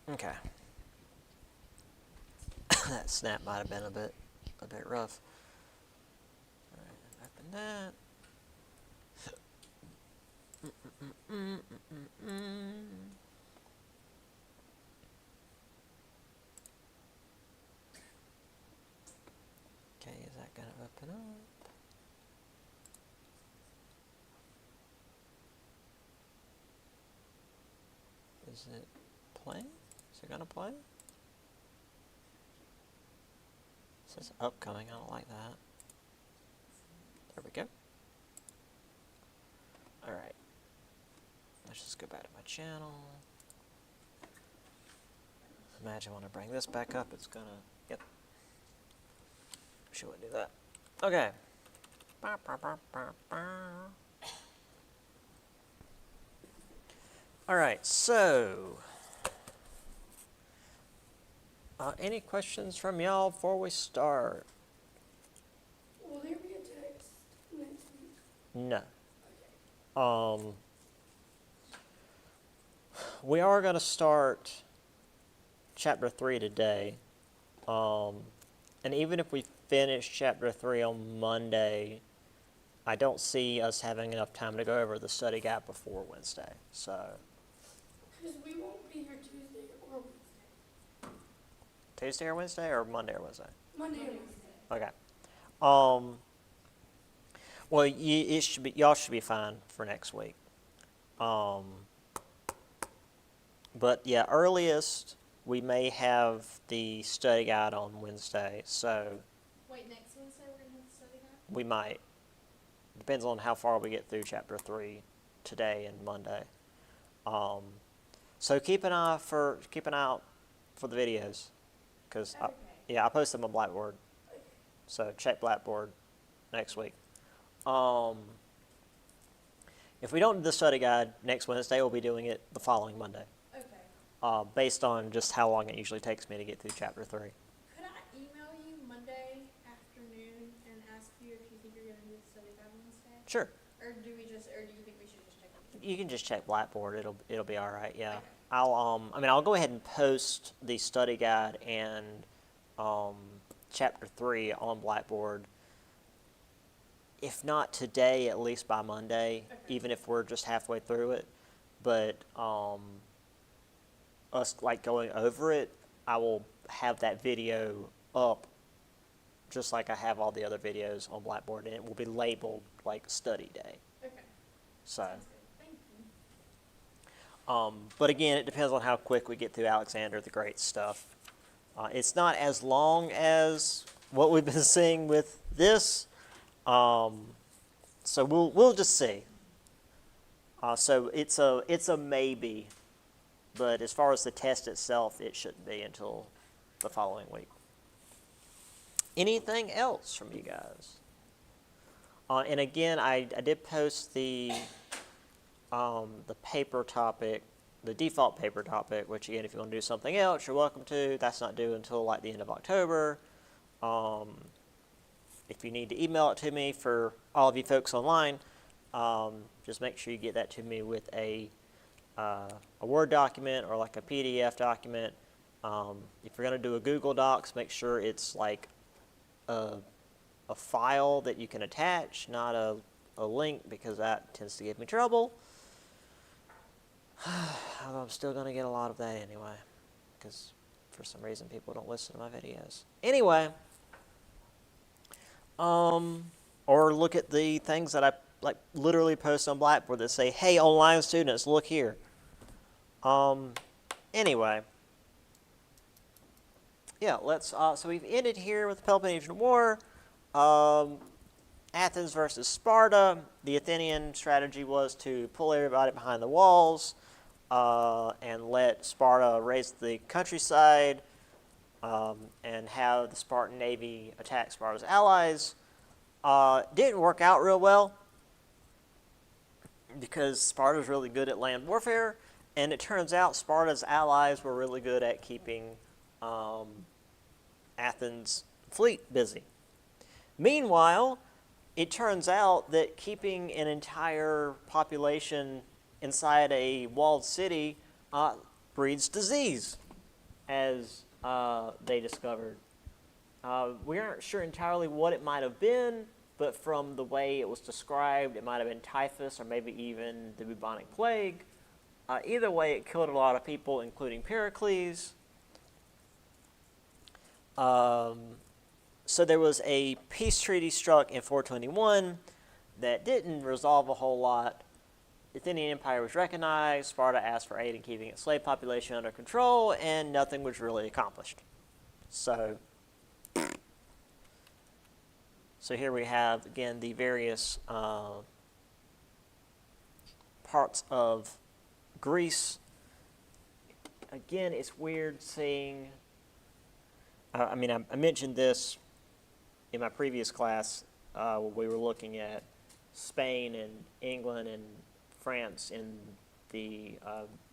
Okay. That snap might have been a bit rough. All right, open that. Okay, is that gonna open up? Is it playing? Is it gonna play? It says upcoming. I don't like that. There we go. All right. Let's just go back to my channel. Imagine when I bring this back up, it's gonna. Yep. Should we do that? Okay. All right. So, any questions from y'all before we start? Will there be a text next week? No. Okay. We are going to start chapter 3 today. And even if we finish chapter 3 on Monday, I don't see us having enough time to go over the study guide before Wednesday. So, Because we won't be here Tuesday or Wednesday. Tuesday or Wednesday, or Monday or Wednesday? Monday or Wednesday. Okay. Well, it should be, y'all should be fine for next week. But yeah, earliest we may have the study guide on Wednesday. So Wait, next Wednesday we're going to have the study guide? we might. Depends on how far we get through chapter 3 today and Monday. So keep an eye out for the videos, because Okay. I post them on Blackboard. So check Blackboard next week. If we don't do the study guide next Wednesday, we'll be doing it the following Monday, Okay. based on just how long it usually takes me to get through chapter 3. Could I email you Monday afternoon and ask you if you think you're going to do the study guide Wednesday? Sure. Or do you think we should just check it? You can just check Blackboard. It'll be all right. Yeah. Okay. I'll go ahead and post the study guide and chapter 3 on Blackboard. If not today, at least by Monday, Okay. even if we're just halfway through it. But us like going over it, I will have that video up just like I have all the other videos on Blackboard, and it will be labeled like study day. Okay. So. Sounds good. Thank you. But again, it depends on how quick we get through Alexander the Great stuff. It's not as long as what we've been seeing with this, so we'll just see. So it's a maybe, but as far as the test itself, it shouldn't be until the following week. Anything else from you guys? And again, I did post the paper topic, the default paper topic, which again, if you want to do something else, you're welcome to. That's not due until like the end of October. If you need to email it to me, for all of you folks online, just make sure you get that to me with a Word document or like a PDF document. If you're going to do a Google Docs, make sure it's like a file that you can attach, not a link, because that tends to give me trouble. Although I'm still going to get a lot of that anyway, because for some reason people don't listen to my videos. Anyway, or look at the things that I like literally post on Blackboard that say, "Hey, online students, look here." Anyway, yeah, let's. So we've ended here with the Peloponnesian War. Athens versus Sparta. The Athenian strategy was to pull everybody behind the walls and let Sparta raise the countryside and have the Spartan navy attack Sparta's allies. Didn't work out real well because Sparta's really good at land warfare, and it turns out Sparta's allies were really good at keeping Athens' fleet busy. Meanwhile, it turns out that keeping an entire population inside a walled city breeds disease. as they discovered. We aren't sure entirely what it might have been, but from the way it was described, it might have been typhus or maybe even the bubonic plague. Either way, it killed a lot of people, including Pericles. So there was a peace treaty struck in 421 that didn't resolve a whole lot. The Athenian Empire was recognized, Sparta asked for aid in keeping its slave population under control, and nothing was really accomplished. So here we have, again, the various parts of Greece. Again, it's weird seeing, I mentioned this in my previous class when we were looking at Spain and England and France in the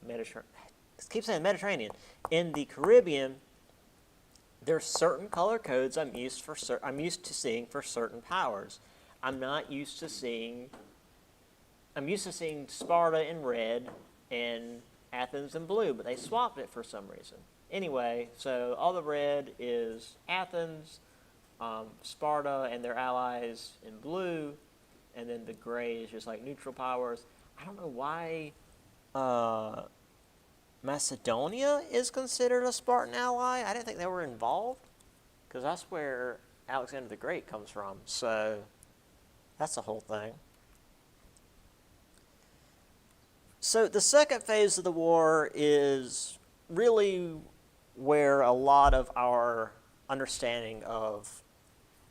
Mediterranean. I keep saying Mediterranean. In the Caribbean, there's certain color codes I'm used to seeing for certain powers. I'm used to seeing Sparta in red and Athens in blue, but they swapped it for some reason. Anyway, so all the red is Athens, Sparta and their allies in blue, and then the gray is just like neutral powers. I don't know why Macedonia is considered a Spartan ally. I didn't think they were involved, because that's where Alexander the Great comes from. So that's the whole thing. So the second phase of the war is really where a lot of our understanding of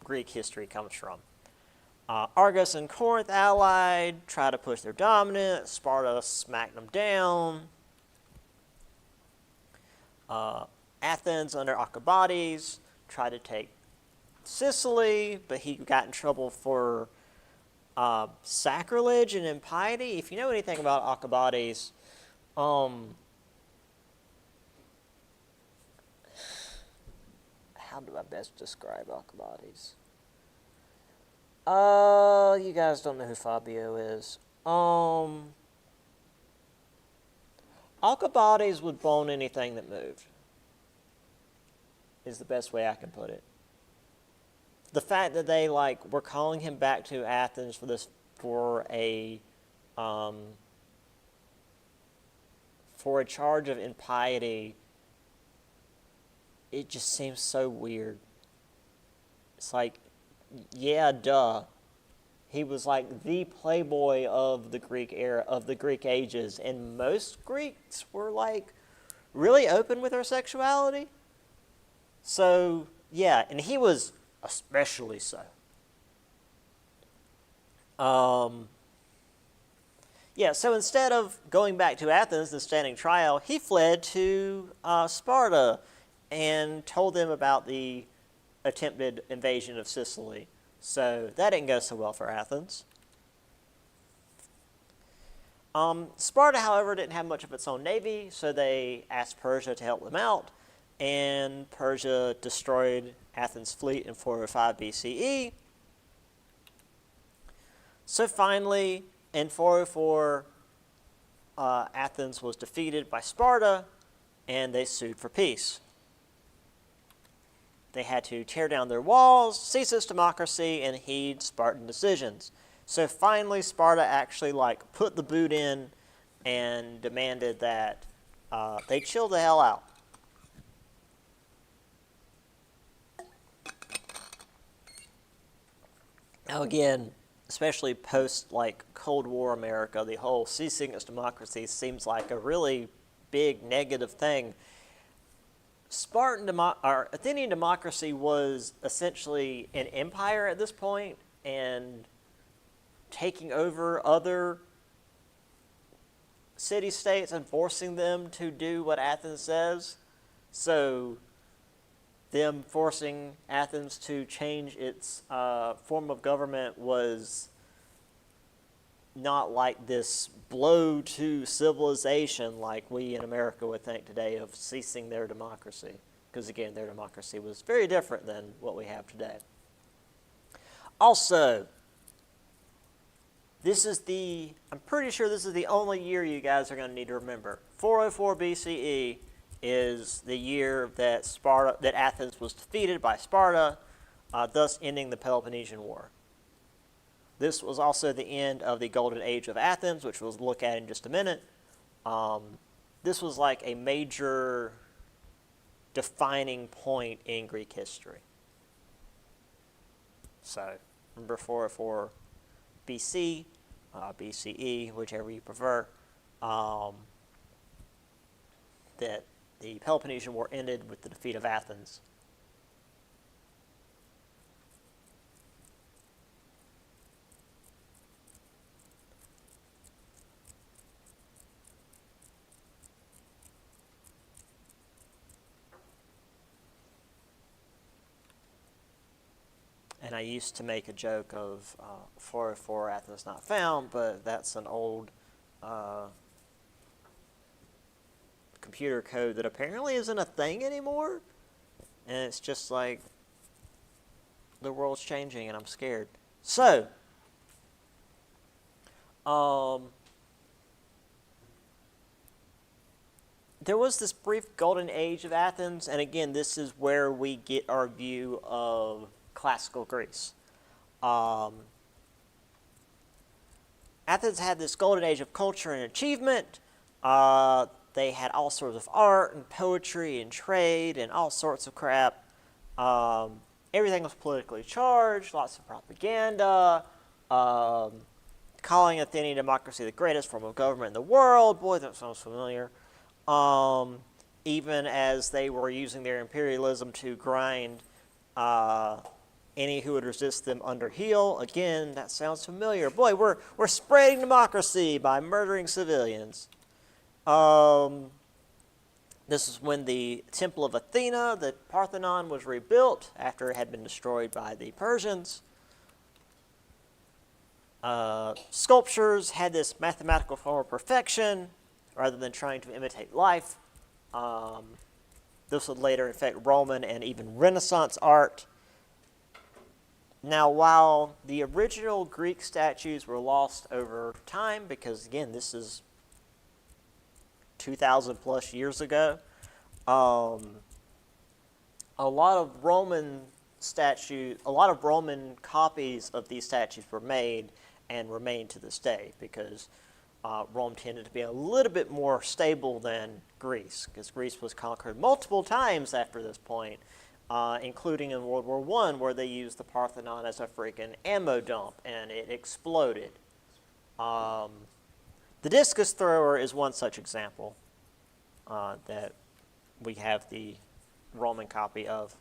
Greek history comes from. Argos and Corinth allied, tried to push their dominance. Sparta smacked them down. Athens under Alcibiades tried to take Sicily, but he got in trouble for sacrilege and impiety. If you know anything about Alcibiades, how do I best describe Alcibiades? You guys don't know who Fabio is. Alcibiades would bone anything that moved, is the best way I can put it. The fact that they were calling him back to Athens for a charge of impiety, it just seems so weird. It's like, yeah, duh. He was like the playboy of the Greek era, of the Greek ages, and most Greeks were really open with their sexuality. So, yeah, and he was especially so. So instead of going back to Athens and standing trial, he fled to Sparta and told them about the attempted invasion of Sicily. So that didn't go so well for Athens. Sparta, however, didn't have much of its own navy, so they asked Persia to help them out, and Persia destroyed Athens' fleet in 405 BCE. So finally, in 404, Athens was defeated by Sparta, and they sued for peace. They had to tear down their walls, cease its democracy, and heed Spartan decisions. So finally, Sparta actually put the boot in and demanded that they chill the hell out. Now again, especially post Cold War America, the whole ceasing its democracy seems like a really big negative thing. Athenian democracy was essentially an empire at this point, and taking over other city-states and forcing them to do what Athens says. So them forcing Athens to change its form of government was not like this blow to civilization like we in America would think today of ceasing their democracy. Because again, their democracy was very different than what we have today. Also, I'm pretty sure this is the only year you guys are going to need to remember. 404 BCE, is the year that Athens was defeated by Sparta, thus ending the Peloponnesian War. This was also the end of the Golden Age of Athens, which we'll look at in just a minute. This was like a major defining point in Greek history. So, remember 404 BC, BCE, whichever you prefer, that the Peloponnesian War ended with the defeat of Athens. And I used to make a joke of 404 Athens not found, but that's an old computer code that apparently isn't a thing anymore. And it's just like the world's changing and I'm scared. So, there was this brief golden age of Athens, and again, this is where we get our view of classical Greece. Athens had this golden age of culture and achievement. They had all sorts of art and poetry and trade and all sorts of crap. Everything was politically charged, lots of propaganda, calling Athenian democracy the greatest form of government in the world. Boy, that sounds familiar. Even as they were using their imperialism to grind any who would resist them under heel. Again, that sounds familiar. Boy, we're spreading democracy by murdering civilians. This is when the Temple of Athena, the Parthenon, was rebuilt after it had been destroyed by the Persians. Sculptures had this mathematical form of perfection rather than trying to imitate life. This would later affect Roman and even Renaissance art. Now, while the original Greek statues were lost over time, because again, this is 2,000 plus years ago, a lot of Roman copies of these statues were made and remain to this day, because Rome tended to be a little bit more stable than Greece, because Greece was conquered multiple times after this point, including in World War I, where they used the Parthenon as a freaking ammo dump, and it exploded. The discus thrower is one such example that we have the Roman copy of.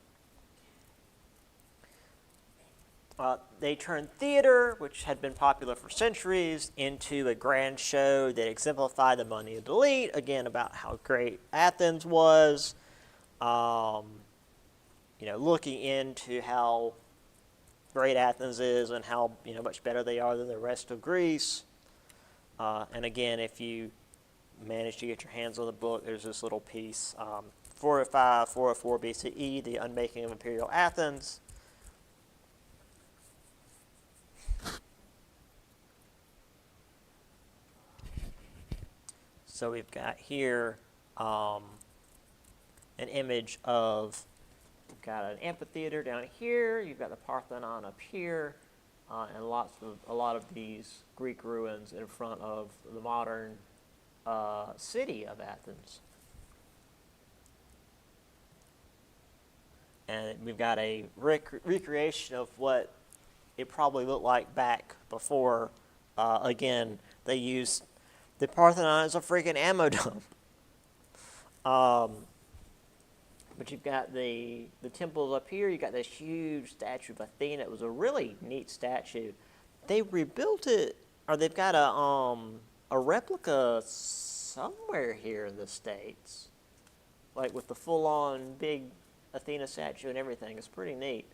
They turned theater, which had been popular for centuries, into a grand show that exemplified the moneyed elite, again, about how great Athens was. Looking into how great Athens is and how much better they are than the rest of Greece. And again, if you manage to get your hands on the book, there's this little piece, 405, 404 BCE, the unmaking of imperial Athens. So we've got here an image of, you've got an amphitheater down here, you've got the Parthenon up here, and a lot of these Greek ruins in front of the modern city of Athens. And we've got a recreation of what it probably looked like back before. Again, they used the Parthenon as a freaking ammo dump. But you've got the temples up here. You've got this huge statue of Athena. It was a really neat statue. They rebuilt it, or they've got a replica somewhere here in the States, like with the full-on big Athena statue and everything. It's pretty neat,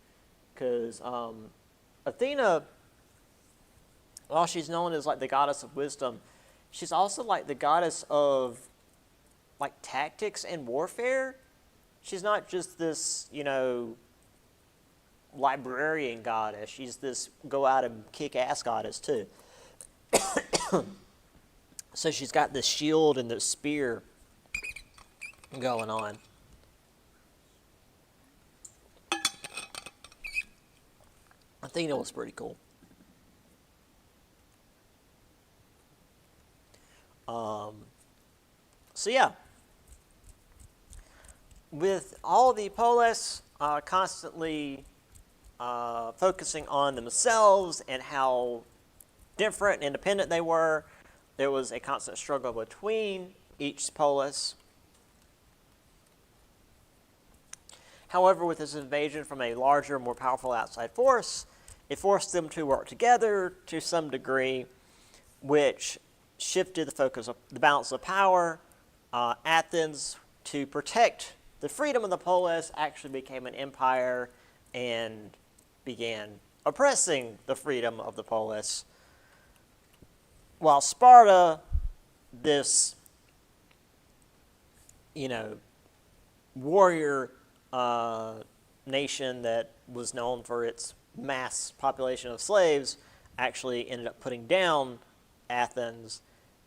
because Athena, while she's known as like the goddess of wisdom, she's also like the goddess of like tactics and warfare. She's not just this, librarian goddess. She's this go out and kick ass goddess too. So she's got this shield and this spear. going on. I think it was pretty cool. So yeah, with all the polis constantly focusing on themselves and how different and independent they were, there was a constant struggle between each polis. However, with this invasion from a larger, more powerful outside force, it forced them to work together to some degree, which shifted the focus of the balance of power. Athens, to protect the freedom of the polis, actually became an empire and began oppressing the freedom of the polis. While Sparta, this, warrior nation that was known for its mass population of slaves, actually ended up putting down Athens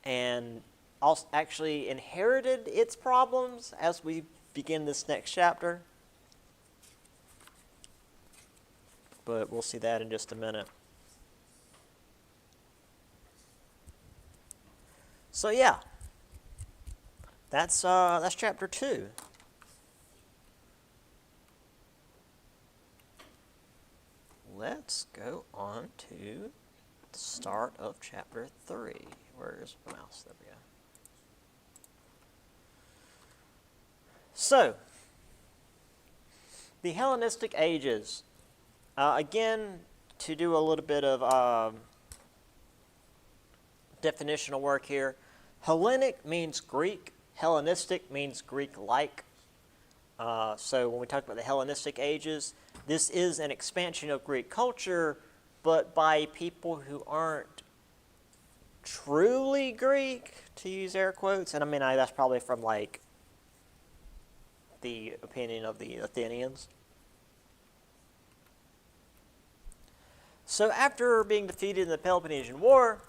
and also actually inherited its problems as we begin this next chapter. But we'll see that in just a minute. So yeah, that's chapter 2. Let's go on to the start of chapter 3. Where's the mouse? There we go. So, the Hellenistic ages. Again, to do a little bit of definitional work here. Hellenic means Greek. Hellenistic means Greek-like. So when we talk about the Hellenistic ages, this is an expansion of Greek culture, but by people who aren't truly Greek, to use air quotes. And I mean, that's probably from like the opinion of the Athenians. So after being defeated in the Peloponnesian War,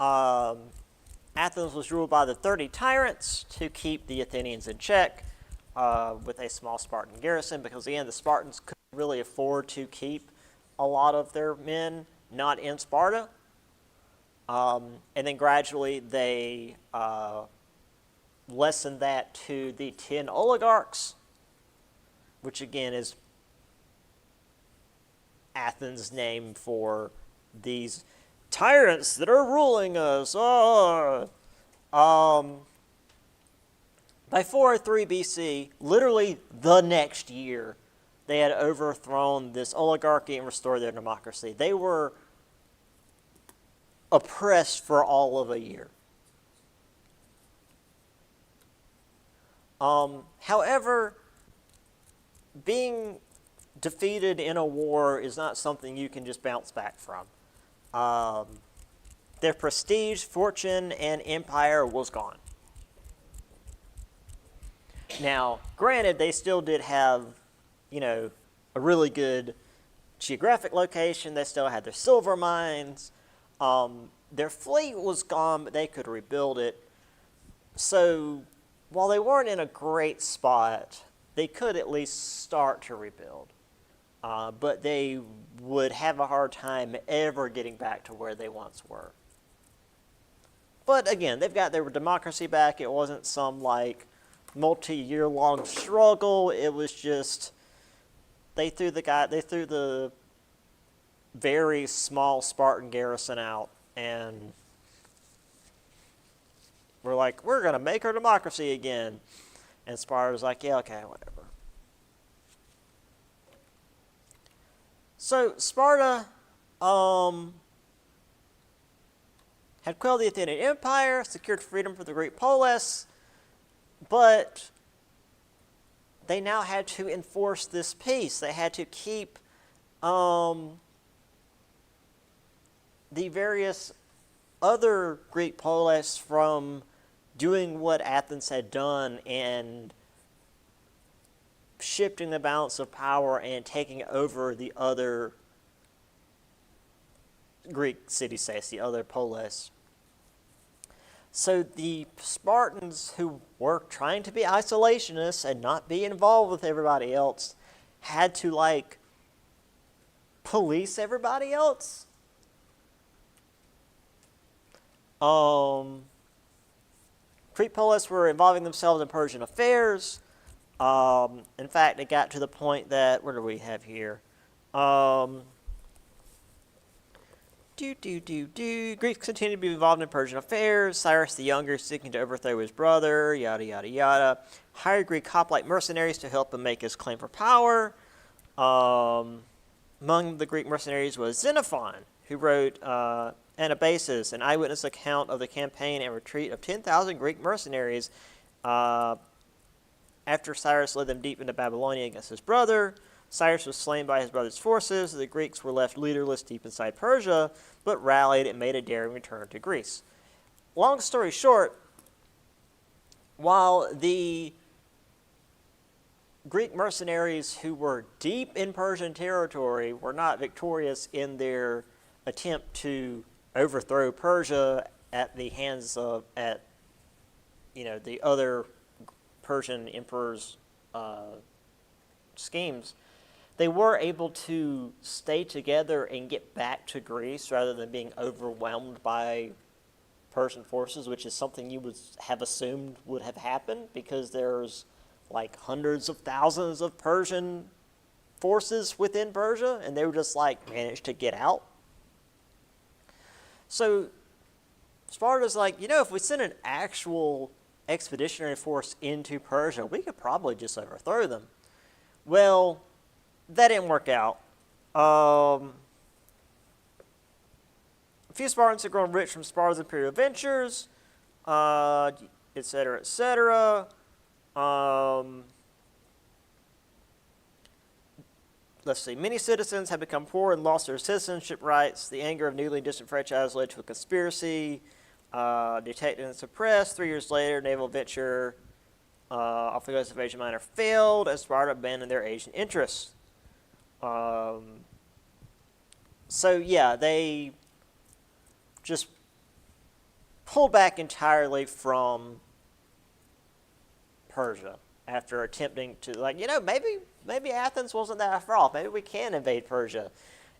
Athens was ruled by the 30 tyrants to keep the Athenians in check with a small Spartan garrison, because again, the Spartans couldn't really afford to keep a lot of their men not in Sparta. And then gradually they lessened that to the 10 oligarchs, which again is Athens' name for these tyrants that are ruling us. By 403 BC, literally the next year, they had overthrown this oligarchy and restored their democracy. They were oppressed for all of a year. However, being defeated in a war is not something you can just bounce back from. Their prestige, fortune, and empire was gone. Now, granted, they still did have, a really good geographic location. They still had their silver mines. Their fleet was gone, but they could rebuild it. So, while they weren't in a great spot, they could at least start to rebuild. But they would have a hard time ever getting back to where they once were. But again, they've got their democracy back. It wasn't some multi-year long struggle. It was just they threw the very small Spartan garrison out, and we're like, we're gonna make our democracy again. And Sparta's like, yeah, okay, whatever. So Sparta had quelled the Athenian Empire, secured freedom for the Greek polis, but they now had to enforce this peace. They had to keep the various other Greek polis from doing what Athens had done and shifting the balance of power and taking over the other Greek city-states, the other polis. So the Spartans, who were trying to be isolationists and not be involved with everybody else, had to like police everybody else. Greek police were involving themselves in Persian affairs. In fact, it got to the point that, what do we have here? Greeks continued to be involved in Persian affairs. Cyrus the Younger seeking to overthrow his brother, yada, yada, yada. Hired Greek hoplite mercenaries to help him make his claim for power. Among the Greek mercenaries was Xenophon, who wrote Anabasis, an eyewitness account of the campaign and retreat of 10,000 Greek mercenaries after Cyrus led them deep into Babylonia against his brother. Cyrus was slain by his brother's forces. The Greeks were left leaderless deep inside Persia, but rallied and made a daring return to Greece. Long story short, while the Greek mercenaries who were deep in Persian territory were not victorious in their attempt to overthrow Persia at the hands of the other Persian emperors' schemes, they were able to stay together and get back to Greece rather than being overwhelmed by Persian forces, which is something you would have assumed would have happened because there's like hundreds of thousands of Persian forces within Persia, and they were just like managed to get out. So Sparta's like, if we send an actual expeditionary force into Persia, we could probably just overthrow them. Well, that didn't work out. A few Spartans had grown rich from Sparta's imperial ventures, etc., etc. Let's see. Many citizens had become poor and lost their citizenship rights. The anger of newly disenfranchised led to a conspiracy. Detected and suppressed. 3 years later, naval venture off the coast of Asia Minor failed as Sparta abandoned their Asian interests. They just pulled back entirely from Persia after attempting to, maybe Athens wasn't that far off. Maybe we can invade Persia.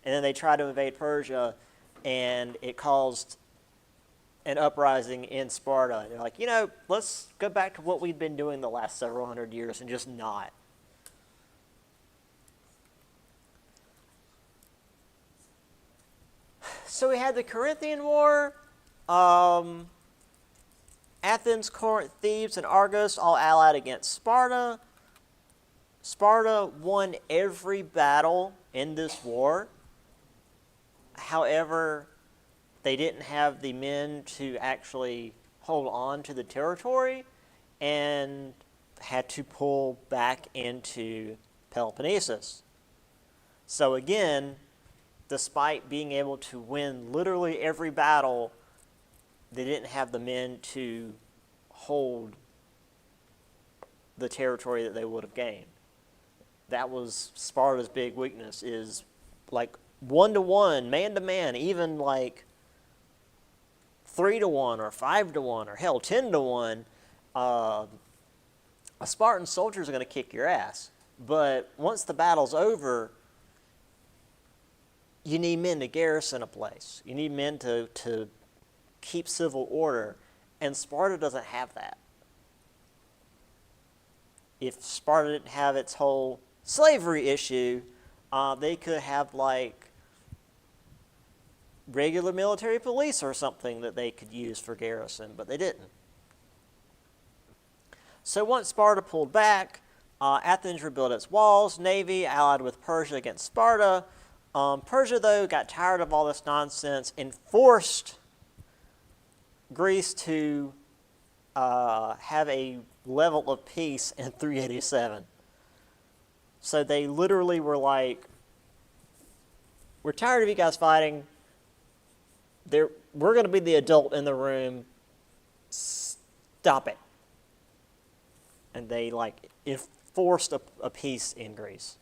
And then they tried to invade Persia, and it caused an uprising in Sparta. And they're like, let's go back to what we've been doing the last several hundred years and just not. So we had the Corinthian War. Athens, Corinth, Thebes, and Argos all allied against Sparta. Sparta won every battle in this war. However, they didn't have the men to actually hold on to the territory and had to pull back into Peloponnesus. So again, despite being able to win literally every battle, they didn't have the men to hold the territory that they would have gained. That was Sparta's big weakness, is like 1-to-1, man-to-man, even like 3-to-1 or 5-to-1 or hell 10-to-1. A Spartan soldier is going to kick your ass. But once the battle's over, you need men to garrison a place. You need men to keep civil order. And Sparta doesn't have that. If Sparta didn't have its whole slavery issue, they could have like regular military police or something that they could use for garrison, but they didn't. So once Sparta pulled back, Athens rebuilt its walls, navy, allied with Persia against Sparta. Persia, though, got tired of all this nonsense and forced Greece to have a level of peace in 387. So they literally were like, we're tired of you guys fighting. We're going to be the adult in the room. Stop it. And they enforced a peace in Greece.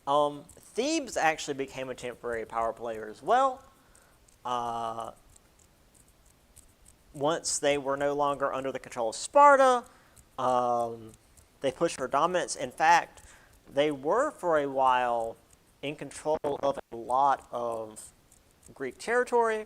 Thebes actually became a temporary power player as well. once they were no longer under the control of Sparta, they pushed for dominance. In fact, they were for a while in control of a lot of Greek territory.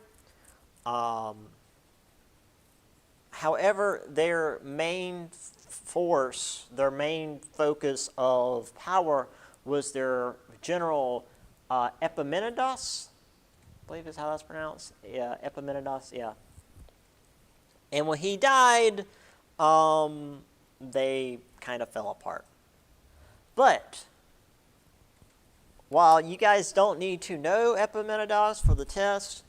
However, their main force, their main focus of power was their general Epaminondas, I believe is how that's pronounced. Yeah, Epaminondas, yeah. And when he died, they kind of fell apart. But while you guys don't need to know Epaminondas for the test,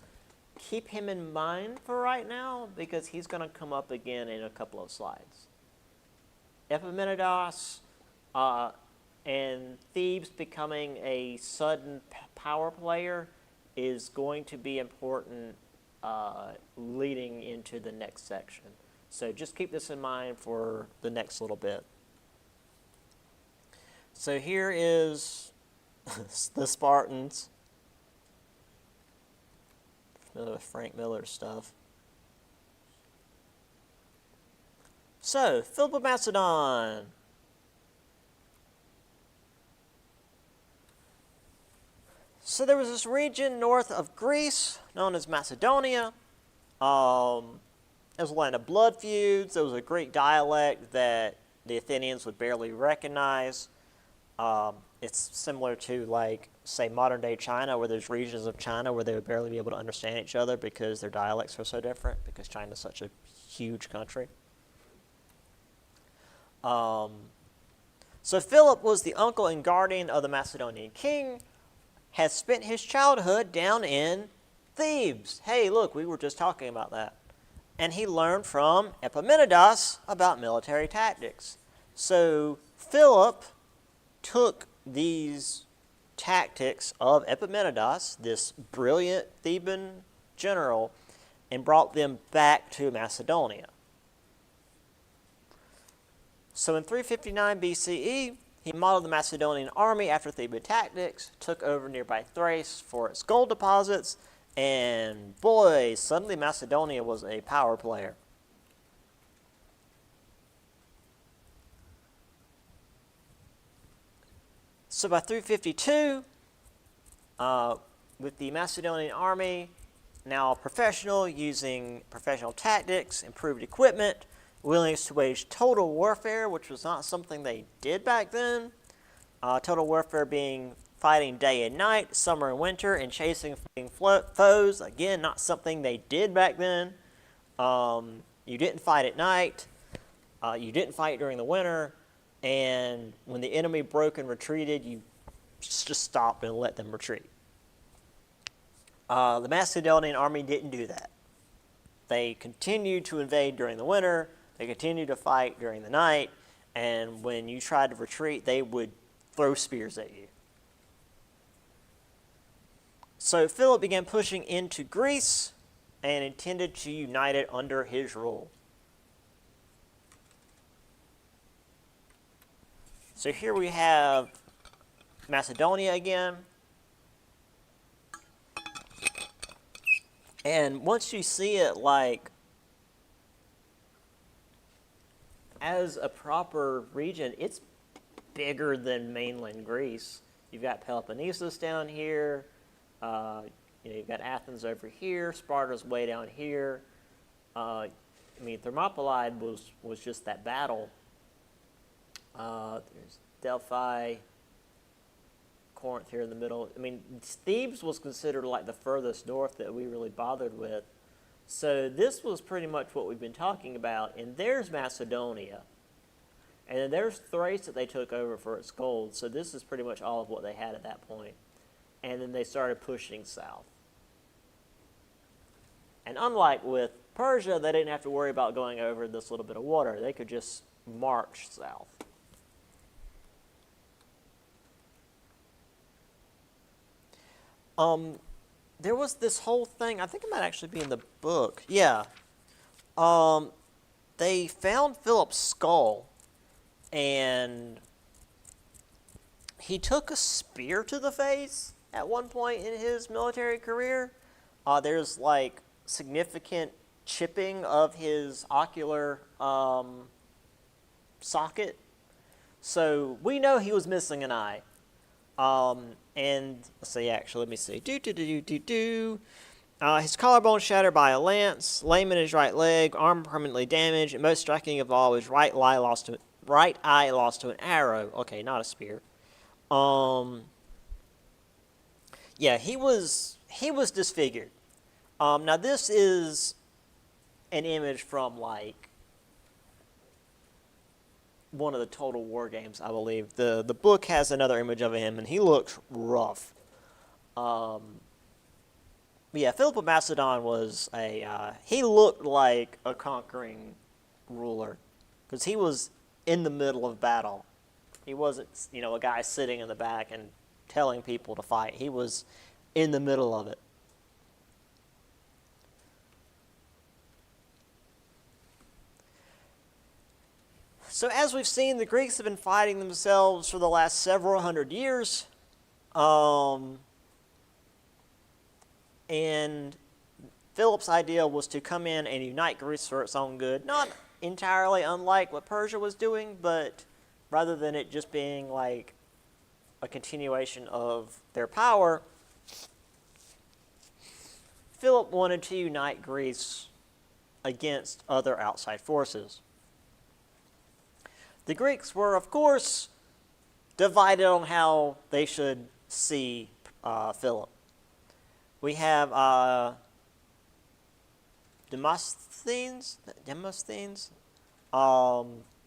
keep him in mind for right now because he's going to come up again in a couple of slides. Epaminondas and Thebes becoming a sudden power player is going to be important leading into the next section. So just keep this in mind for the next little bit. So here is the Spartans. Familiar with Frank Miller stuff. So, Philip of Macedon. So there was this region north of Greece known as Macedonia. It was a land of blood feuds. There was a Greek dialect that the Athenians would barely recognize. It's similar to, like, say, modern-day China, where there's regions of China where they would barely be able to understand each other because their dialects are so different, because China is such a huge country. So Philip was the uncle and guardian of the Macedonian king, had spent his childhood down in Thebes. Hey, look, we were just talking about that. And he learned from Epaminondas about military tactics. So Philip took these tactics of Epaminondas, this brilliant Theban general, and brought them back to Macedonia. So in 359 BCE, he modeled the Macedonian army after Theban tactics, took over nearby Thrace for its gold deposits, and boy, suddenly Macedonia was a power player. So by 352, with the Macedonian army now professional, using professional tactics, improved equipment, willingness to wage total warfare, which was not something they did back then. Total warfare being fighting day and night, summer and winter, and chasing foes. Again, not something they did back then. You didn't fight at night. You didn't fight during the winter. And when the enemy broke and retreated, you just stopped and let them retreat. The Macedonian army didn't do that. They continued to invade during the winter. They continued to fight during the night. And when you tried to retreat, they would throw spears at you. So Philip began pushing into Greece and intended to unite it under his rule. So here we have Macedonia again. And once you see it like as a proper region, it's bigger than mainland Greece. You've got Peloponnesus down here. You've got Athens over here. Sparta's way down here. Thermopylae was just that battle. There's Delphi, Corinth here in the middle. Thebes was considered like the furthest north that we really bothered with. So this was pretty much what we've been talking about. And there's Macedonia. And then there's Thrace that they took over for its gold. So this is pretty much all of what they had at that point. And then they started pushing south. And unlike with Persia, they didn't have to worry about going over this little bit of water. They could just march south. There was this whole thing, I think it might actually be in the book. Yeah. They found Philip's skull, and he took a spear to the face at one point in his military career. There's like significant chipping of his ocular socket. So we know he was missing an eye. And let's see, actually, let me see. His collarbone shattered by a lance, lame in his right leg, arm permanently damaged, and most striking of all, his right eye lost to an arrow. Okay, not a spear. Yeah, he was disfigured. Now this is an image from like one of the Total War games, I believe. The book has another image of him, and he looks rough. Yeah, Philip of Macedon was he looked like a conquering ruler, because he was in the middle of battle. He wasn't, a guy sitting in the back and telling people to fight. He was in the middle of it. So as we've seen, the Greeks have been fighting themselves for the last several hundred years. And Philip's idea was to come in and unite Greece for its own good. Not entirely unlike what Persia was doing, but rather than it just being like a continuation of their power, Philip wanted to unite Greece against other outside forces. The Greeks were, of course, divided on how they should see Philip. We have Demosthenes,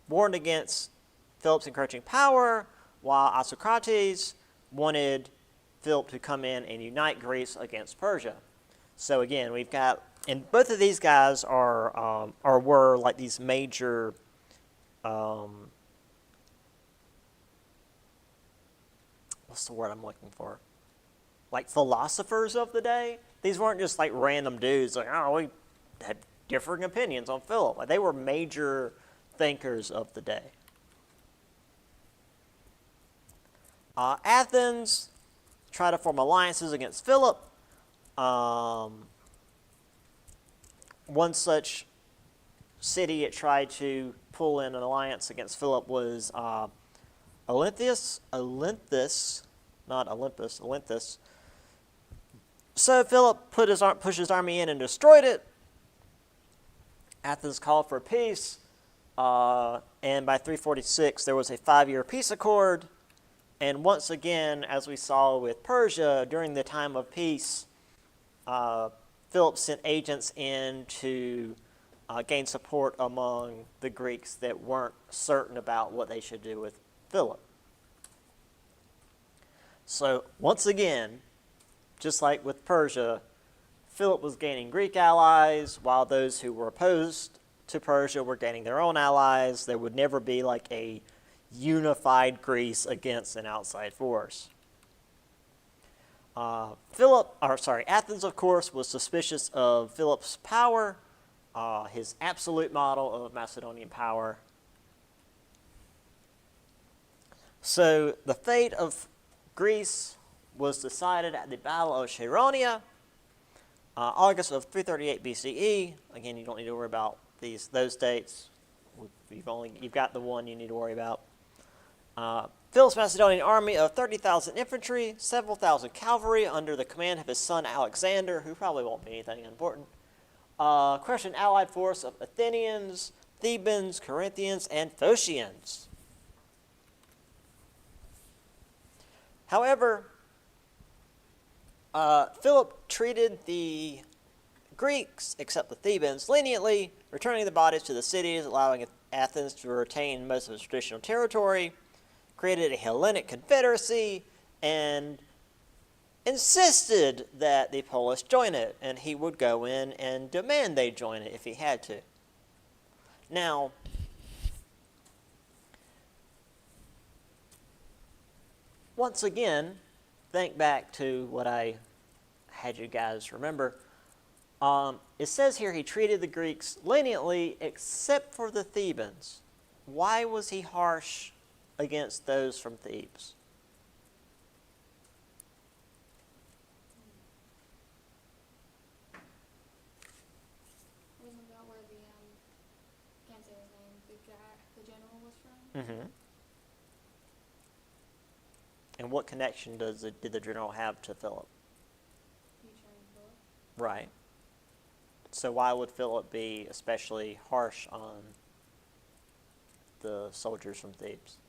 warned against Philip's encroaching power, while Isocrates wanted Philip to come in and unite Greece against Persia. So again, we've got, and both of these guys were like these major what's the word I'm looking for? Like philosophers of the day. These weren't just like random dudes like, oh, we had differing opinions on Philip. Like, they were major thinkers of the day. Athens tried to form alliances against Philip. One such city it tried to pull in an alliance against Philip was Olynthus, not Olympus, Olynthus. So Philip pushed his army in and destroyed it. Athens called for peace, and by 346 there was a 5-year peace accord. And once again, as we saw with Persia, during the time of peace, Philip sent agents in to gain support among the Greeks that weren't certain about what they should do with Philip. So once again, just like with Persia, Philip was gaining Greek allies, while those who were opposed to Persia were gaining their own allies. There would never be like a unified Greece against an outside force. Athens, of course, was suspicious of Philip's power, his absolute model of Macedonian power. So the fate of Greece was decided at the Battle of Chaeronea, August of 338 BCE. Again, you don't need to worry about those dates. You've got the one you need to worry about. Philip's Macedonian army of 30,000 infantry, several thousand cavalry under the command of his son Alexander, who probably won't be anything important, crushed an allied force of Athenians, Thebans, Corinthians, and Phocians. However, Philip treated the Greeks, except the Thebans, leniently, returning the bodies to the cities, allowing Athens to retain most of its traditional territory, created a Hellenic confederacy, and insisted that the Polish join it, and he would go in and demand they join it if he had to. Now, once again, think back to what I had you guys remember. It says here he treated the Greeks leniently except for the Thebans. Why was he harsh against those from Thebes? Wasn't Mm-hmm. And what connection did the general have to Philip? You trained Philip. Right. So why would Philip be especially harsh on the soldiers from Thebes?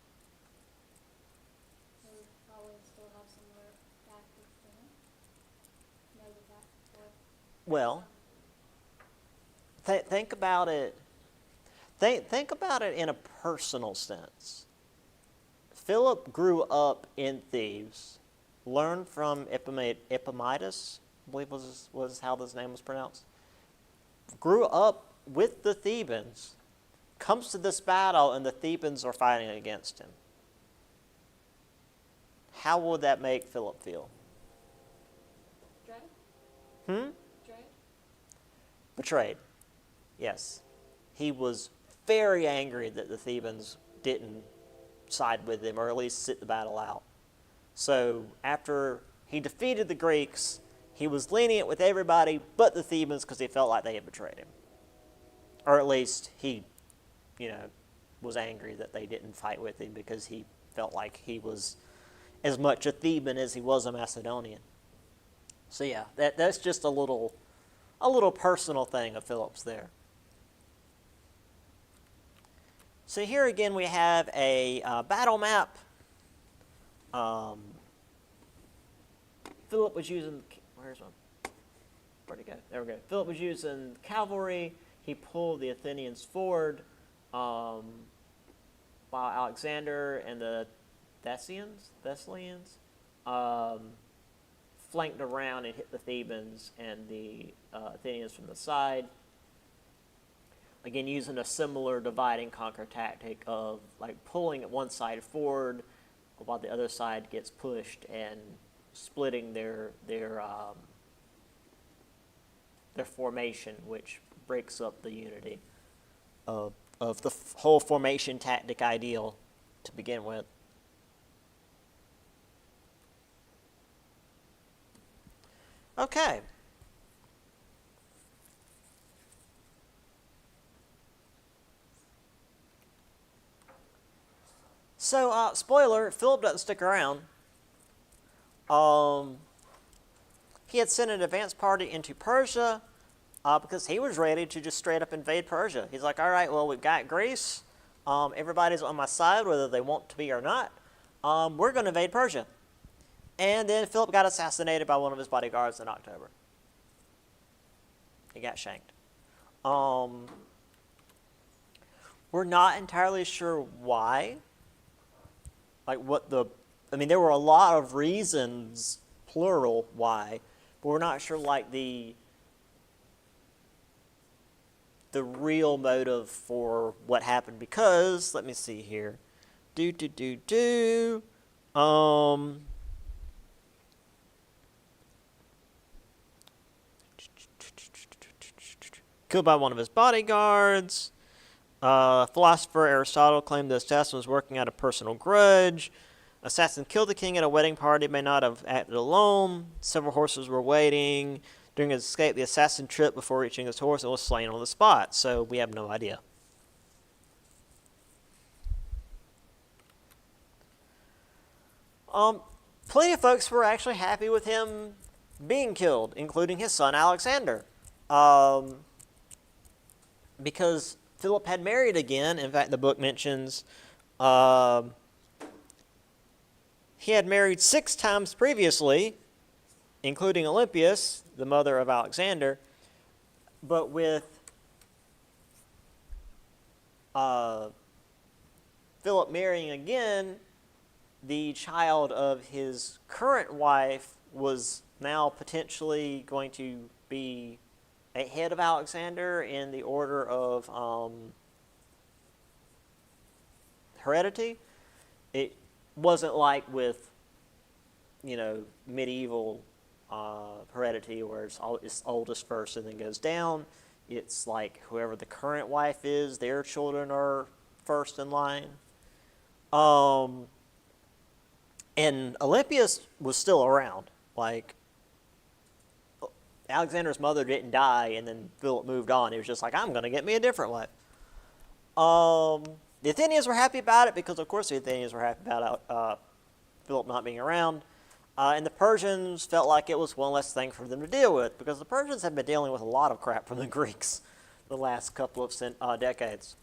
He would probably still have similar tactics to him. Know the tactics for it. Well, think about it. Think about it in a personal sense. Philip grew up in Thebes, learned from Epaminondas, I believe was how his name was pronounced. Grew up with the Thebans, comes to this battle, and the Thebans are fighting against him. How would that make Philip feel? Dread? Hmm? Dread? Betrayed. Yes. He was very angry that the Thebans didn't side with him, or at least sit the battle out. So after he defeated the Greeks, he was lenient with everybody but the Thebans because he felt like they had betrayed him. Or at least he, was angry that they didn't fight with him because he felt like he was as much a Theban as he was a Macedonian. So yeah, that's just a little personal thing of Philip's there. So here again we have a battle map. Philip was using, where's one? Where'd it go? There we go. Philip was using cavalry. He pulled the Athenians forward, while Alexander and the Thessalians flanked around and hit the Thebans and the Athenians from the side. Again, using a similar divide and conquer tactic of like pulling at one side forward while the other side gets pushed and splitting their formation, which breaks up the unity of the whole formation tactic ideal to begin with. Okay. So, spoiler, Philip doesn't stick around. He had sent an advance party into Persia because he was ready to just straight up invade Persia. He's like, all right, well, we've got Greece. Everybody's on my side, whether they want to be or not. We're going to invade Persia. And then Philip got assassinated by one of his bodyguards in October. He got shanked. We're not entirely sure why. There were a lot of reasons, plural, why, but we're not sure the real motive for what happened because, let me see here. Killed by one of his bodyguards. Philosopher Aristotle claimed the assassin was working out a personal grudge. Assassin killed the king at a wedding party, may not have acted alone. Several horses were waiting. During his escape, the assassin tripped before reaching his horse and was slain on the spot. So we have no idea. Plenty of folks were actually happy with him being killed, including his son Alexander. Because Philip had married again. In fact, the book mentions he had married 6 times previously, including Olympias, the mother of Alexander. But with Philip marrying again, the child of his current wife was now potentially going to be ahead of Alexander in the order of heredity. It wasn't like with, medieval heredity where it's oldest first and then goes down. It's like whoever the current wife is, their children are first in line. And Olympias was still around. Alexander's mother didn't die and then Philip moved on. He was just like, I'm going to get me a different wife. The Athenians were happy about it because, of course, the Athenians were happy about Philip not being around. And the Persians felt like it was one less thing for them to deal with because the Persians had been dealing with a lot of crap from the Greeks the last couple of decades.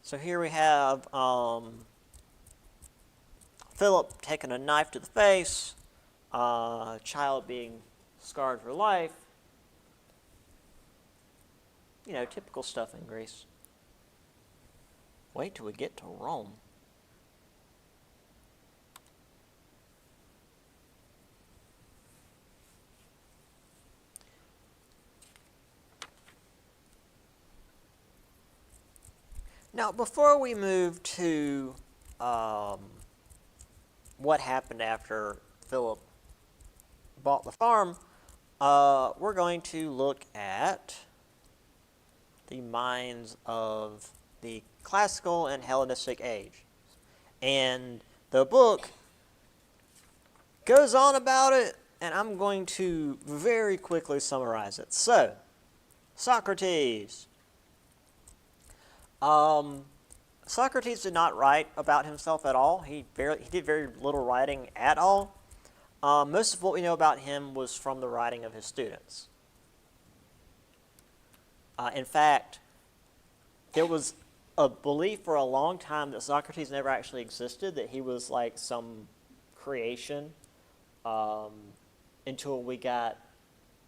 So here we have Philip taking a knife to the face, a child being scarred for life. You know, typical stuff in Greece. Wait till we get to Rome. Now, before we move to what happened after Philip bought the farm, we're going to look at the minds of the classical and Hellenistic age. And the book goes on about it, and I'm going to very quickly summarize it. So, Socrates. Socrates did not write about himself at all. He did very little writing at all. Most of what we know about him was from the writing of his students. In fact, there was a belief for a long time that Socrates never actually existed, that he was like some creation, until we got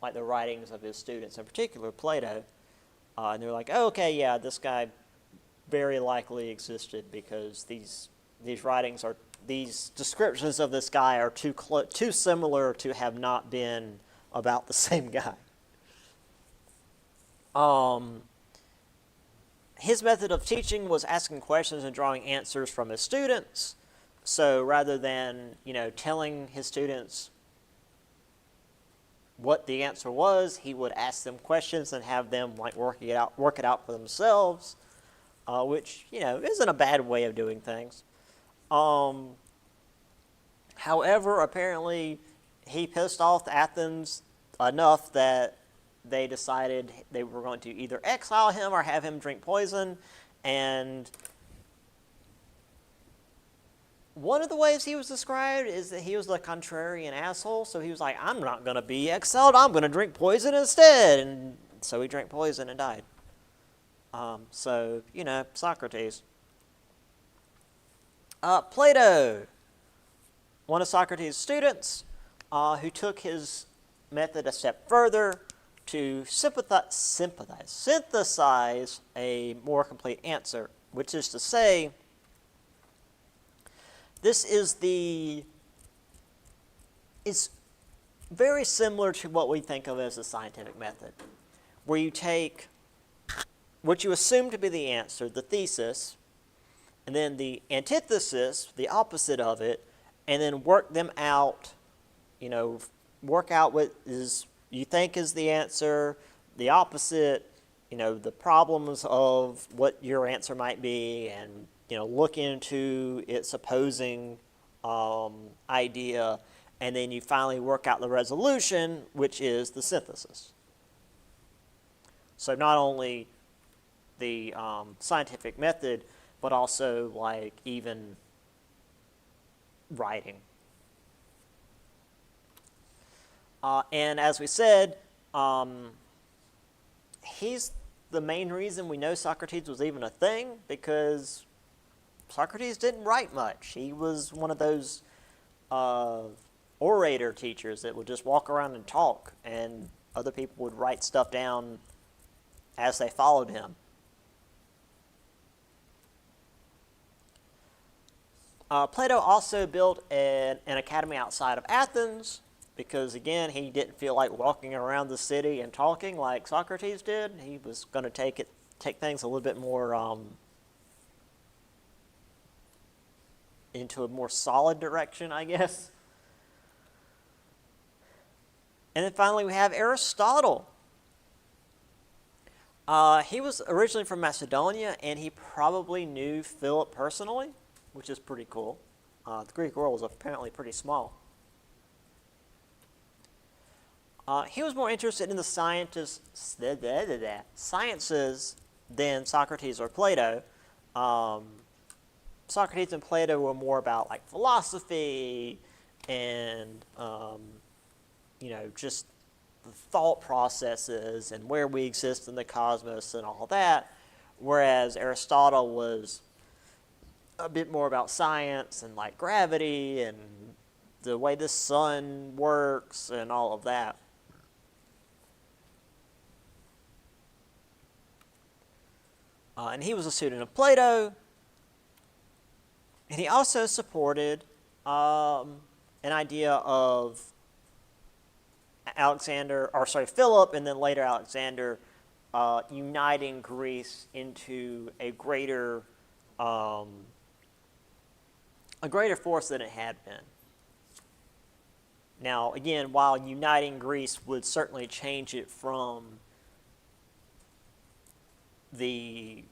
like the writings of his students, in particular Plato. And they're like, oh, okay, yeah, this guy very likely existed because these writings are, these descriptions of this guy are too similar to have not been about the same guy. His method of teaching was asking questions and drawing answers from his students. So rather than, telling his students what the answer was, he would ask them questions and have them work it out for themselves, which, isn't a bad way of doing things. However, apparently he pissed off Athens enough that they decided they were going to either exile him or have him drink poison. And one of the ways he was described is that he was the contrarian asshole. So he was like, I'm not going to be exiled. I'm going to drink poison instead. And so he drank poison and died. Socrates. Plato, one of Socrates' students, who took his method a step further to synthesize a more complete answer, which is to say, it's very similar to what we think of as the scientific method, where you take what you assume to be the answer, the thesis, and then the antithesis, the opposite of it, and then work them out, work out what you think is the answer, the opposite, the problems of what your answer might be, and, look into its opposing idea, and then you finally work out the resolution, which is the synthesis. So not only the scientific method, but also even writing. And as we said, he's the main reason we know Socrates was even a thing, because Socrates didn't write much. He was one of those orator teachers that would just walk around and talk, and other people would write stuff down as they followed him. Plato also built an academy outside of Athens because, again, he didn't feel like walking around the city and talking like Socrates did. He was going to take things a little bit more into a more solid direction, I guess. And then finally we have Aristotle. He was originally from Macedonia, and he probably knew Philip personally, which is pretty cool. The Greek world was apparently pretty small. He was more interested in the sciences than Socrates or Plato. Socrates and Plato were more about like philosophy and just the thought processes and where we exist in the cosmos and all that, whereas Aristotle was a bit more about science and like gravity and the way the sun works and all of that. And he was a student of Plato, and he also supported an idea of Philip, and then later Alexander, uniting Greece into a greater force than it had been. Now, again, while uniting Greece would certainly change it from the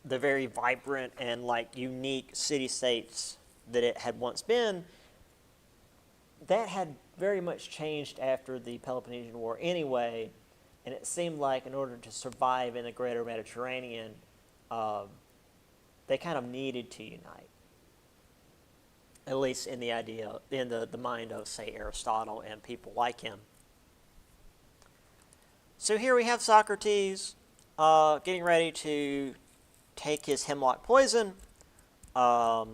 very vibrant and like unique city-states that it had once been, that had very much changed after the Peloponnesian War anyway, and it seemed like in order to survive in the greater Mediterranean, they kind of needed to unite. At least in the mind of, say, Aristotle and people like him. So here we have Socrates getting ready to take his hemlock poison. I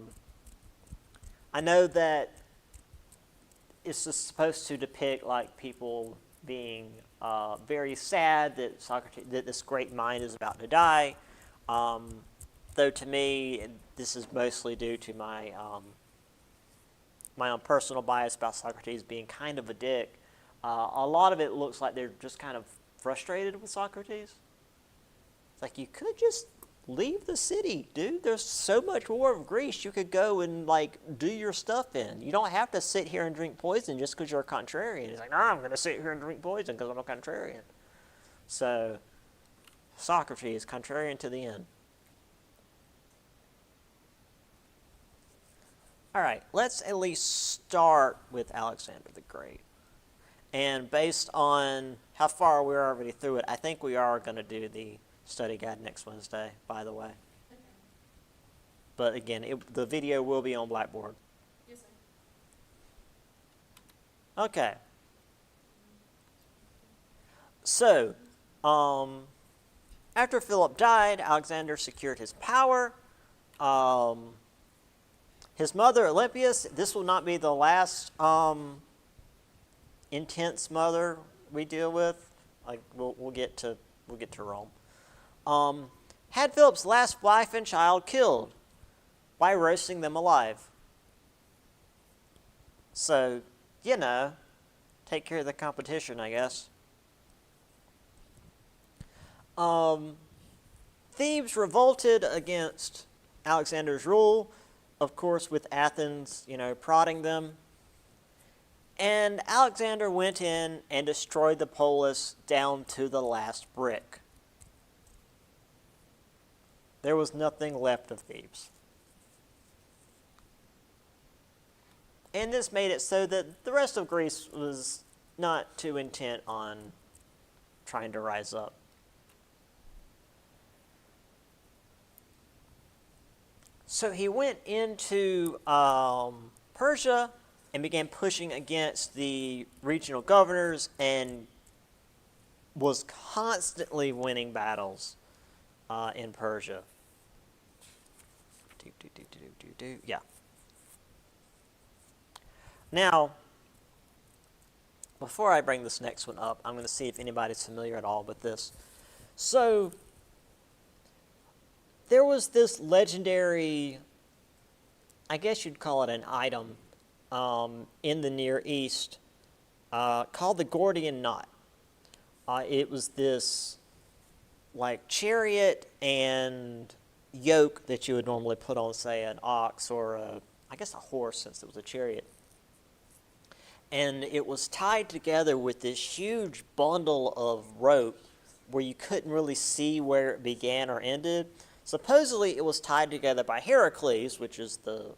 know that it's just supposed to depict like people being very sad that this great mind is about to die. Though to me, this is mostly due to my own personal bias about Socrates being kind of a dick. A lot of it looks like they're just kind of frustrated with Socrates. It's like, you could just leave the city, dude. There's so much more of Greece you could go and like do your stuff in. You don't have to sit here and drink poison just because you're a contrarian. He's like, no, I'm going to sit here and drink poison because I'm a contrarian. So, Socrates, contrarian to the end. All right, let's at least start with Alexander the Great. And based on how far we're already through it, I think we are going to do the study guide next Wednesday, by the way. Okay. But again, the video will be on Blackboard. Yes, sir. Okay. So, after Philip died, Alexander secured his power. His mother, Olympias, this will not be the last intense mother we deal with. Like we'll get to Rome. Had Philip's last wife and child killed by roasting them alive. So, take care of the competition, I guess. Thebes revolted against Alexander's rule, of course, with Athens, prodding them. And Alexander went in and destroyed the polis down to the last brick. There was nothing left of Thebes. And this made it so that the rest of Greece was not too intent on trying to rise up. So he went into Persia and began pushing against the regional governors and was constantly winning battles in Persia. Yeah. Now, before I bring this next one up, I'm going to see if anybody's familiar at all with this. So, there was this legendary, I guess you'd call it an item, in the Near East called the Gordian knot. It was this like chariot and yoke that you would normally put on, say, an ox or I guess a horse, since it was a chariot. And it was tied together with this huge bundle of rope where you couldn't really see where it began or ended. Supposedly, it was tied together by Heracles, which is the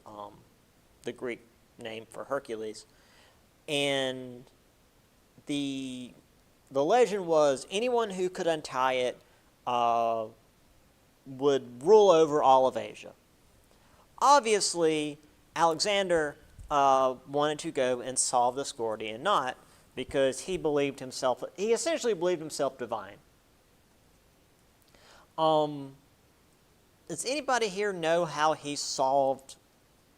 Greek name for Hercules. and the legend was anyone who could untie it would rule over all of Asia. Obviously, Alexander wanted to go and solve this Gordian knot because he essentially believed himself divine. Does anybody here know how he solved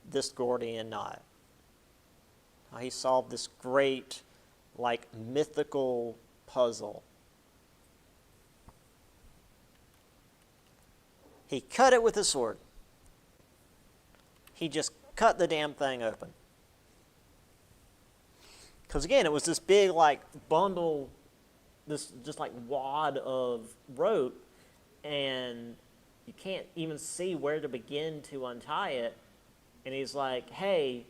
this Gordian knot? How he solved this great, mythical puzzle? He cut it with a sword. He just cut the damn thing open. Because again, it was this big bundle, this just wad of rope, and you can't even see where to begin to untie it. And he's like, hey,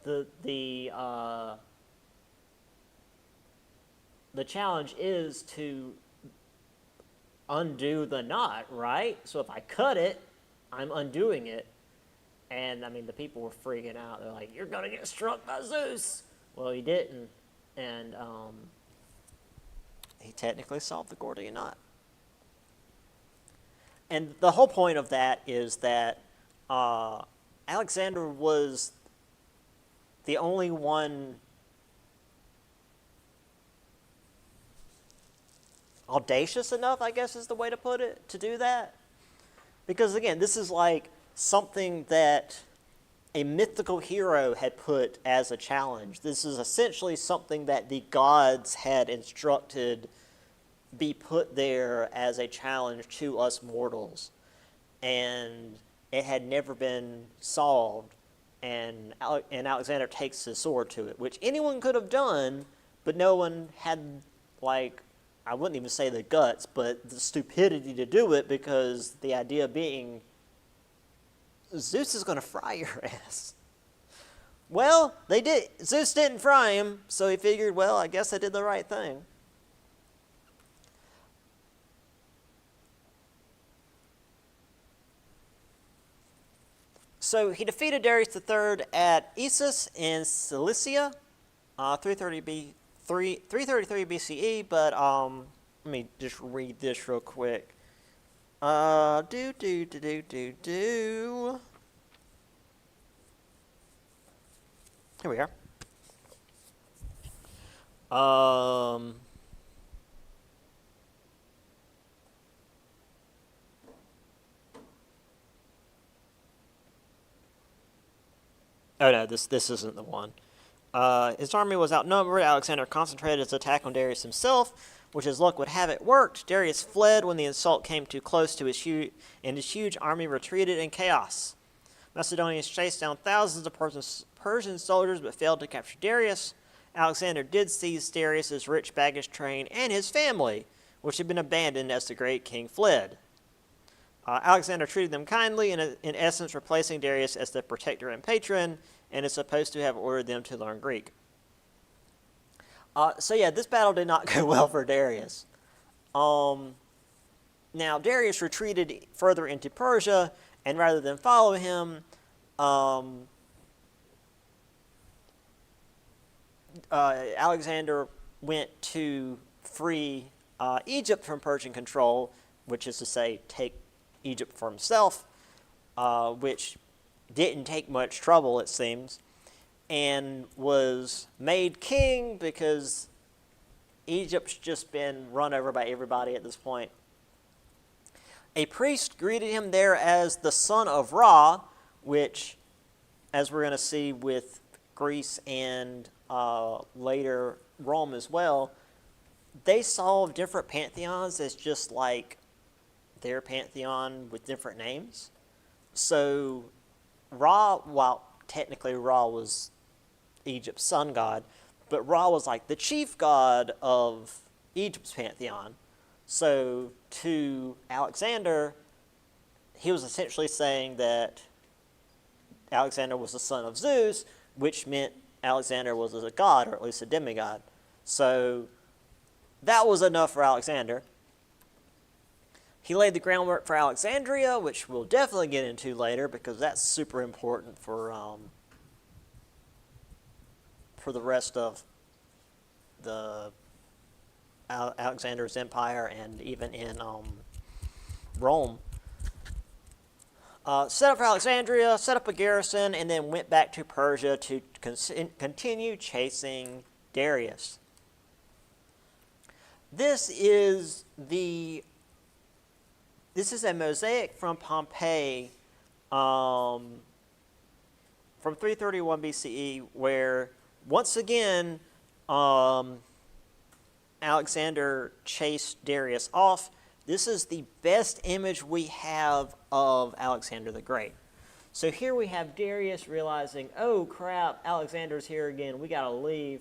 the challenge is to undo the knot, right? So if I cut it, I'm undoing it. And, the people were freaking out. They're like, you're going to get struck by Zeus. Well, he didn't. And he technically solved the Gordian knot. And the whole point of that is that Alexander was the only one audacious enough, I guess is the way to put it, to do that. Because, again, this is something that a mythical hero had put as a challenge. This is essentially something that the gods had instructed be put there as a challenge to us mortals. And it had never been solved. And Alexander takes his sword to it, which anyone could have done, but no one had, I wouldn't even say the guts, but the stupidity to do it, because the idea being, Zeus is going to fry your ass. Well, they did. Zeus didn't fry him, so he figured, well, I guess I did the right thing. So he defeated Darius III at Issus in Cilicia, 333 BCE, but let me just read this real quick. Here we are. Oh no, this isn't the one. His army was outnumbered. Alexander concentrated his attack on Darius himself, which as luck would have it worked. Darius fled when the insult came too close to his huge army retreated in chaos. Macedonians chased down thousands of Persian soldiers but failed to capture Darius. Alexander did seize Darius' rich baggage train and his family, which had been abandoned as the great king fled. Alexander treated them kindly, in essence replacing Darius as the protector and patron, and is supposed to have ordered them to learn Greek. So yeah, this battle did not go well for Darius. Now, Darius retreated further into Persia, and rather than follow him, Alexander went to free Egypt from Persian control, which is to say, take Egypt for himself, which didn't take much trouble, it seems, and was made king because Egypt's just been run over by everybody at this point. A priest greeted him there as the son of Ra, which, as we're going to see with Greece and later Rome as well, they saw different pantheons as just like their pantheon with different names. So Ra, while technically Ra was Egypt's sun god, but Ra was like the chief god of Egypt's pantheon. So to Alexander, he was essentially saying that Alexander was the son of Zeus, which meant Alexander was a god, or at least a demigod. So that was enough for Alexander. He laid the groundwork for Alexandria, which we'll definitely get into later because that's super important for for the rest of the Alexander's empire and even in Rome. Set up for Alexandria, set up a garrison, and then went back to Persia to continue chasing Darius. This is a mosaic from Pompeii from 331 BCE, where once again Alexander chased Darius off. This is the best image we have of Alexander the Great. So here we have Darius realizing, oh crap, Alexander's here again, we got to leave.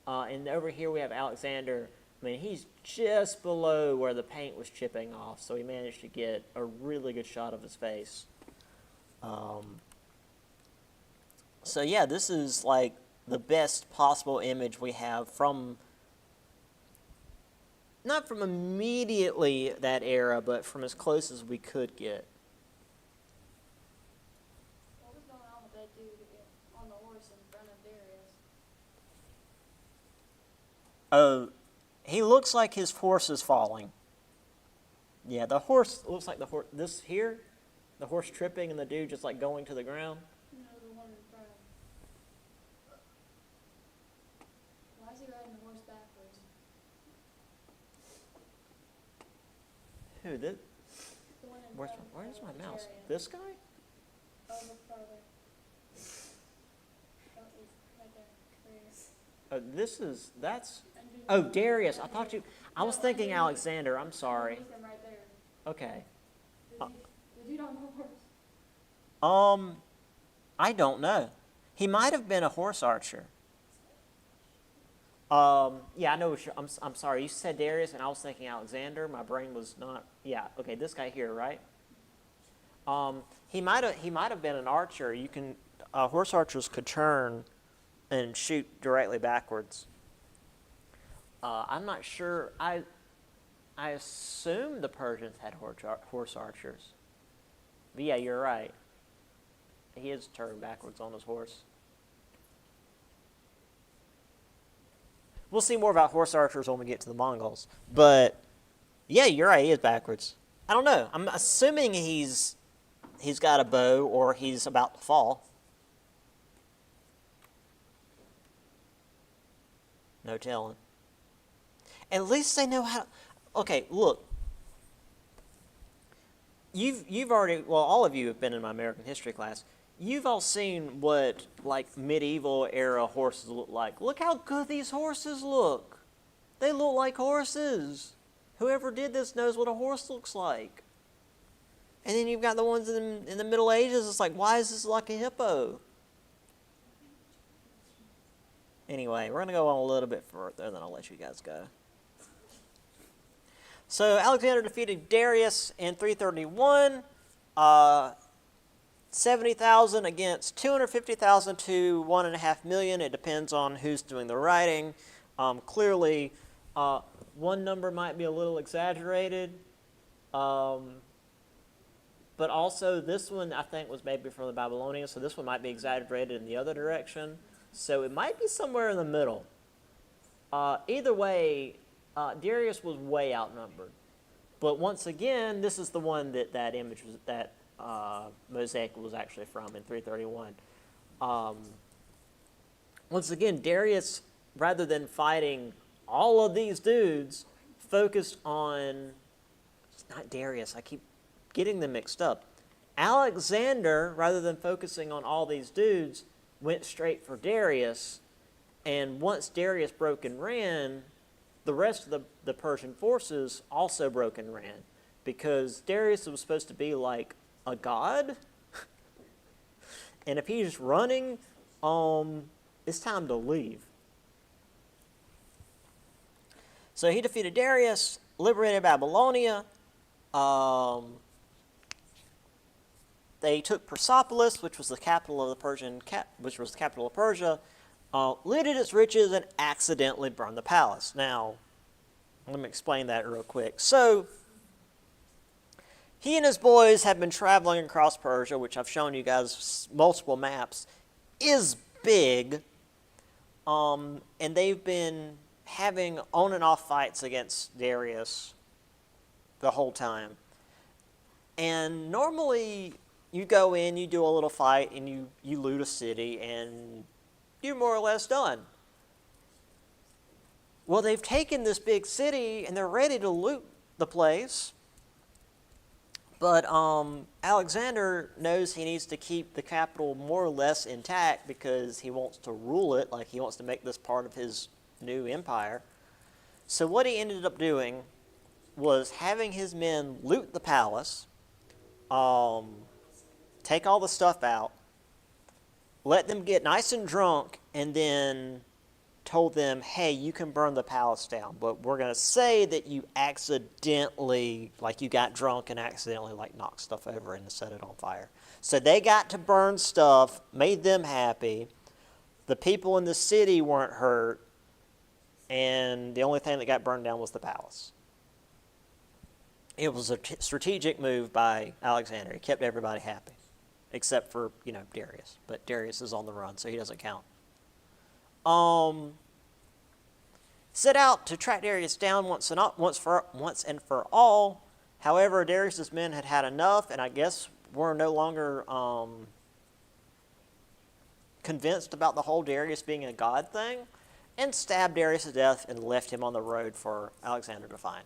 And over here we have Alexander. I mean, he's just below where the paint was chipping off, so he managed to get a really good shot of his face. So yeah, this is like the best possible image we have from, not from immediately that era, but from as close as we could get. What was going on with that dude on the horse in front of Darius? Oh, he looks like his horse is falling. Yeah, the horse looks like the horse. This here, the horse tripping and the dude just like going to the ground. No, the one in front of him. Why is he riding the horse backwards? Who did? The one in Where's front my of the mouse? chariot. This guy? Oh, look farther. Oh, he's right there. That's. And dude, Oh, Darius. I was thinking Alexander. I'm sorry. he's him right there. Okay. The dude on the horse. I don't know. He might have been a horse archer. Yeah, I know. I'm sorry. You said Darius, and I was thinking Alexander. My brain was not. Yeah. Okay, this guy here, right? He might have been an archer. Horse archers could turn and shoot directly backwards. I'm not sure. I assume the Persians had horse archers. But yeah, you're right. He is turned backwards on his horse. We'll see more about horse archers when we get to the Mongols. But yeah, you're right. He is backwards. I don't know. I'm assuming he's got a bow or he's about to fall. No telling. At least they know how. Okay, look. You've already, well, all of you have been in my American history class. You've all seen what like medieval era horses look like. Look how good these horses look. They look like horses. Whoever did this knows what a horse looks like. And then you've got the ones in the Middle Ages. It's like, why is this like a hippo? Anyway, we're going to go on a little bit further, then I'll let you guys go. So Alexander defeated Darius in 331. 70,000 against 250,000 to 1.5 million. It depends on who's doing the writing. Clearly, one number might be a little exaggerated. But also, this one, I think, was maybe from the Babylonians, so this one might be exaggerated in the other direction. So it might be somewhere in the middle. Either way, Darius was way outnumbered. But once again, this is the one that image was, that mosaic was actually from in 331. Once again, Darius, rather than fighting all of these dudes, focused on, it's not Darius, I keep getting them mixed up. Alexander, rather than focusing on all these dudes, went straight for Darius, and once Darius broke and ran, the rest of the Persian forces also broke and ran, because Darius was supposed to be like a god, and if he's running, it's time to leave. So he defeated Darius, liberated Babylonia. They took Persepolis, which was the capital of the Persia, looted its riches, and accidentally burned the palace. Now, let me explain that real quick. So, he and his boys have been traveling across Persia, which I've shown you guys multiple maps, is big. And they've been having on and off fights against Darius the whole time. And normally you go in, you do a little fight, and you loot a city, and you're more or less done. Well, they've taken this big city, and they're ready to loot the place. But Alexander knows he needs to keep the capital more or less intact because he wants to rule it, like he wants to make this part of his new empire. So what he ended up doing was having his men loot the palace, take all the stuff out, let them get nice and drunk, and then told them, hey, you can burn the palace down, but we're going to say that you accidentally, like you got drunk and accidentally like knocked stuff over and set it on fire. So they got to burn stuff, made them happy. The people in the city weren't hurt, and the only thing that got burned down was the palace. It was a strategic move by Alexander. He kept everybody happy, except for, Darius. But Darius is on the run, so he doesn't count. Set out to track Darius down once and for all. However, Darius's men had had enough, and I guess were no longer convinced about the whole Darius being a god thing, and stabbed Darius to death and left him on the road for Alexander to find.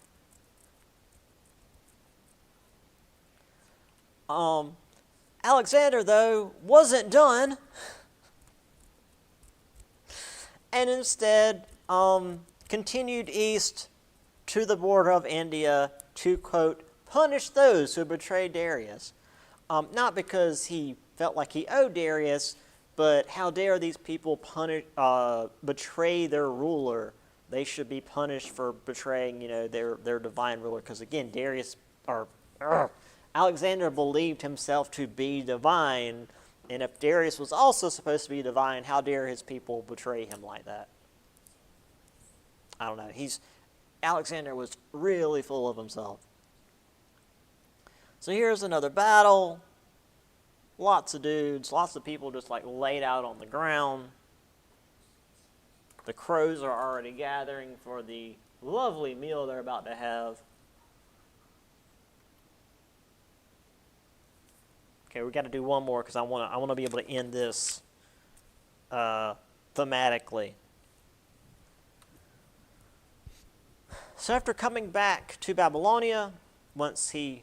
Alexander, though, wasn't done, and instead continued east to the border of India to, quote, punish those who betrayed Darius. Not because he felt like he owed Darius, but how dare these people betray their ruler. They should be punished for betraying, their divine ruler. Because again, Alexander believed himself to be divine, and if Darius was also supposed to be divine, how dare his people betray him like that? I don't know. Alexander was really full of himself. So here's another battle. Lots of dudes, lots of people just like laid out on the ground. The crows are already gathering for the lovely meal they're about to have. Okay, we got to do one more because I want to be able to end this thematically. So after coming back to Babylonia, once he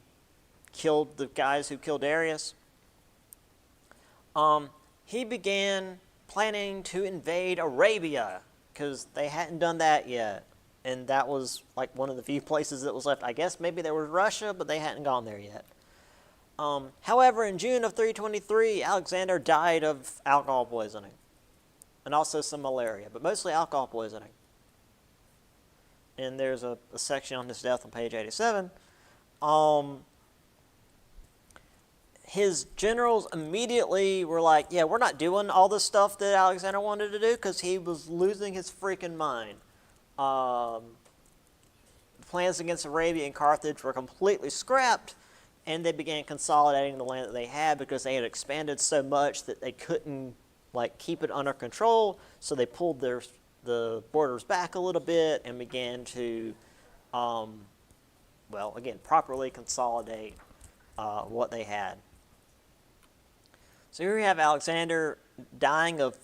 killed the guys who killed Darius, he began planning to invade Arabia because they hadn't done that yet. And that was like one of the few places that was left. I guess maybe there was Russia, but they hadn't gone there yet. However, in June of 323, Alexander died of alcohol poisoning and also some malaria, but mostly alcohol poisoning. And there's a section on his death on page 87. His generals immediately were like, yeah, we're not doing all the stuff that Alexander wanted to do because he was losing his freaking mind. The plans against Arabia and Carthage were completely scrapped, and they began consolidating the land that they had because they had expanded so much that they couldn't keep it under control. So they pulled the borders back a little bit and began to, properly consolidate what they had. So here we have Alexander dying of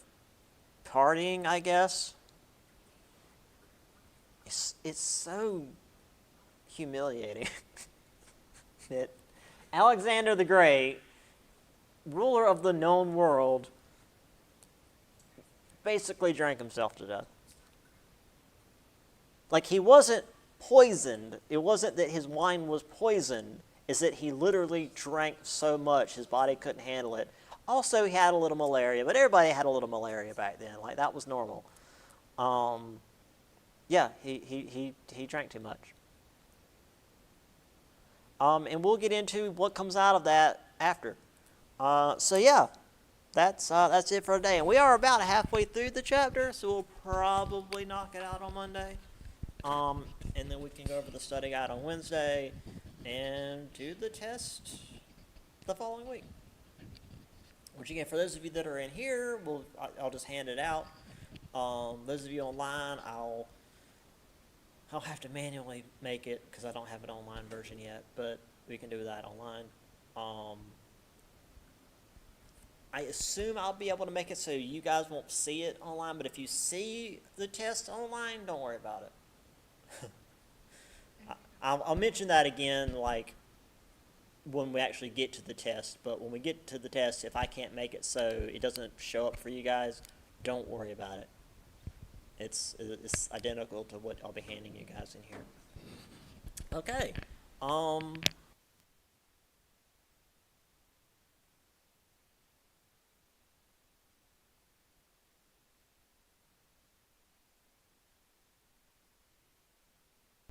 partying, I guess. It's so humiliating that Alexander the Great, ruler of the known world, basically drank himself to death. Like, he wasn't poisoned. It wasn't that his wine was poisoned. It's that he literally drank so much his body couldn't handle it. Also, he had a little malaria, but everybody had a little malaria back then. Like, that was normal. He drank too much. And we'll get into what comes out of that after. That's it for today. And we are about halfway through the chapter, so we'll probably knock it out on Monday. And then we can go over the study guide on Wednesday and do the test the following week. Which again, for those of you that are in here, I'll just hand it out. Those of you online, I'll have to manually make it because I don't have an online version yet, but we can do that online. I assume I'll be able to make it so you guys won't see it online, but if you see the test online, don't worry about it. I'll mention that again, like, when we actually get to the test, but when we get to the test, if I can't make it so it doesn't show up for you guys, don't worry about it. It's identical to what I'll be handing you guys in here. Okay.